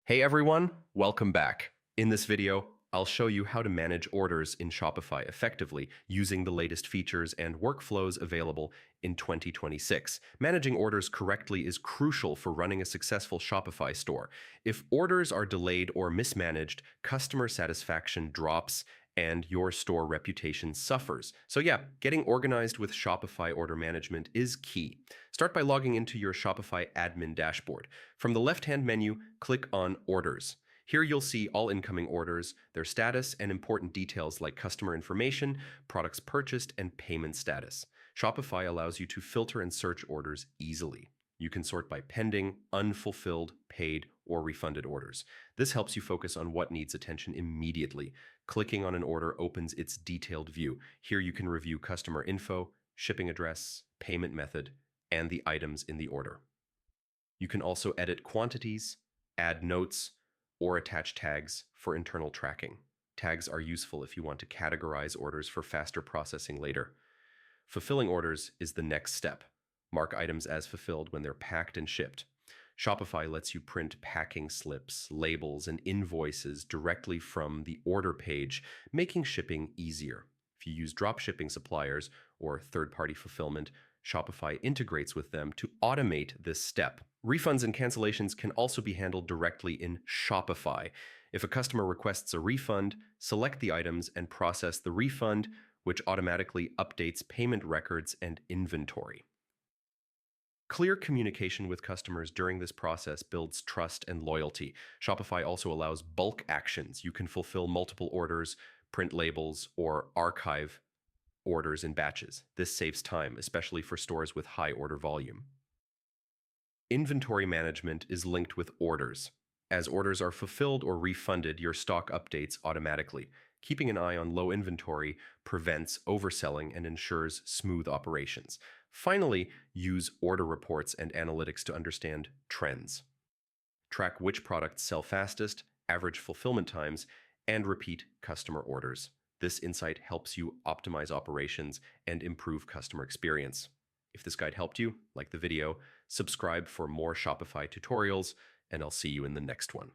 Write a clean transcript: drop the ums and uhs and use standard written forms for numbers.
Hey everyone, welcome back. In this video, I'll show you how to manage orders in Shopify effectively using the latest features and workflows available in 2026. Managing orders correctly is crucial for running a successful Shopify store. If orders are delayed or mismanaged, customer satisfaction drops and your store reputation suffers. So yeah, getting organized with Shopify order management is key. Start by logging into your Shopify admin dashboard. From the left-hand menu, click on Orders. Here you'll see all incoming orders, their status, and important details like customer information, products purchased, and payment status. Shopify allows you to filter and search orders easily. You can sort by pending, unfulfilled, paid, or refunded orders. This helps you focus on what needs attention immediately. Clicking on an order opens its detailed view. Here you can review customer info, shipping address, payment method, and the items in the order. You can also edit quantities, add notes, or attach tags for internal tracking. Tags are useful if you want to categorize orders for faster processing later. Fulfilling orders is the next step. Mark items as fulfilled when they're packed and shipped. Shopify lets you print packing slips, labels, and invoices directly from the order page, making shipping easier. If you use drop shipping suppliers or third-party fulfillment, Shopify integrates with them to automate this step. Refunds and cancellations can also be handled directly in Shopify. If a customer requests a refund, select the items and process the refund, which automatically updates payment records and inventory. Clear communication with customers during this process builds trust and loyalty. Shopify also allows bulk actions. You can fulfill multiple orders, print labels, or archive orders in batches. This saves time, especially for stores with high order volume. Inventory management is linked with orders. As orders are fulfilled or refunded, your stock updates automatically. Keeping an eye on low inventory prevents overselling and ensures smooth operations. Finally, use order reports and analytics to understand trends. Track which products sell fastest, average fulfillment times, and repeat customer orders. This insight helps you optimize operations and improve customer experience. If this guide helped you, like the video, subscribe for more Shopify tutorials, and I'll see you in the next one.